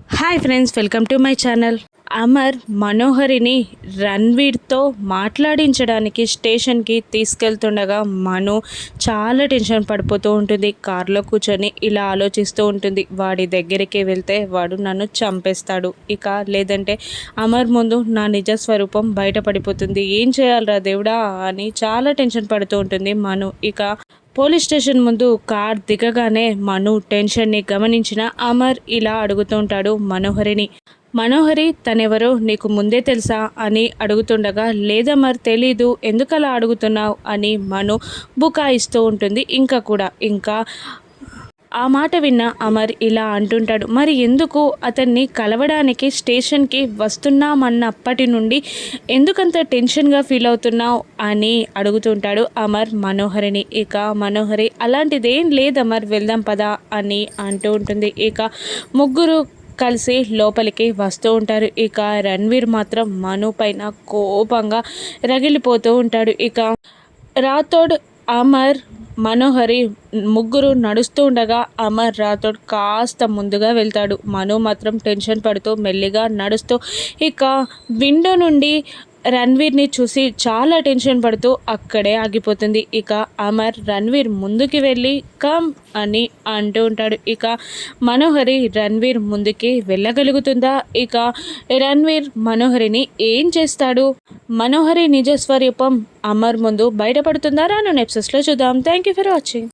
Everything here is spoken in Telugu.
Hi friends, welcome to my channel. Amar మనోహరిని రణ్వీర్తో మాట్లాడించడానికి స్టేషన్కి తీసుకెళ్తుండగా మను చాలా టెన్షన్ పడిపోతూ ఉంటుంది. కారులో కూర్చొని ఇలా ఆలోచిస్తూ ఉంటుంది, వాడి దగ్గరికి వెళ్తే వాడు నన్ను చంపేస్తాడు, ఇక లేదంటే అమర్ ముందు నా నిజ స్వరూపం బయటపడిపోతుంది, ఏం చేయాలరా దేవుడా అని చాలా టెన్షన్ పడుతూ ఉంటుంది మను. ఇక పోలీస్ స్టేషన్ ముందు కార్ దిగగానే మను టెన్షన్ని గమనించిన అమర్ ఇలా అడుగుతూ ఉంటాడు మనోహరిని. మనోహరి తనెవరో నీకు ముందే తెలుసా అని అడుగుతుండగా, లేదమర్ తెలీదు, ఎందుకలా అడుగుతున్నావు అని మను బుకాయిస్తూ ఉంటుంది. ఇంకా ఆ మాట విన్న అమర్ ఇలా అంటుంటాడు, మరి ఎందుకు అతన్ని కలవడానికి స్టేషన్కి వస్తున్నామన్నప్పటి నుండి ఎందుకంత టెన్షన్గా ఫీల్ అవుతున్నావు అని అడుగుతుంటాడు అమర్ మనోహరిని. ఇక మనోహరి అలాంటిదేం లేదమర్, వెళ్దాం పదా అని అంటూ ఉంటుంది. ఇక ముగ్గురు కలిసి లోపలికి వస్తూ ఉంటారు. ఇక రణ్వీర్ మాత్రం మను పైన కోపంగా రగిలిపోతూ ఉంటాడు. ఇక రాథోడ్, అమర్, మనోహరి ముగ్గురు నడుస్తూ ఉండగా అమర్ రాథోడ్ కాస్త ముందుగా వెళ్తాడు. మను మాత్రం టెన్షన్ పడుతూ మెల్లిగా నడుస్తూ ఇక విండో నుండి రణ్వీర్ని చూసి చాలా టెన్షన్ పడుతూ అక్కడే ఆగిపోతుంది. ఇక అమర్ రణ్వీర్ ముందుకి వెళ్ళి కమ్ అని అంటూ ఉంటాడు. ఇక మనోహరి రణ్వీర్ ముందుకి వెళ్ళగలుగుతుందా? ఇక రణ్వీర్ మనోహరిని ఏం చేస్తాడు? మనోహరి నిజ స్వరూపం అమర్ ముందు బయటపడుతుందా? రాను ఎపిసోడ్స్లో చూద్దాం. Thank you for watching.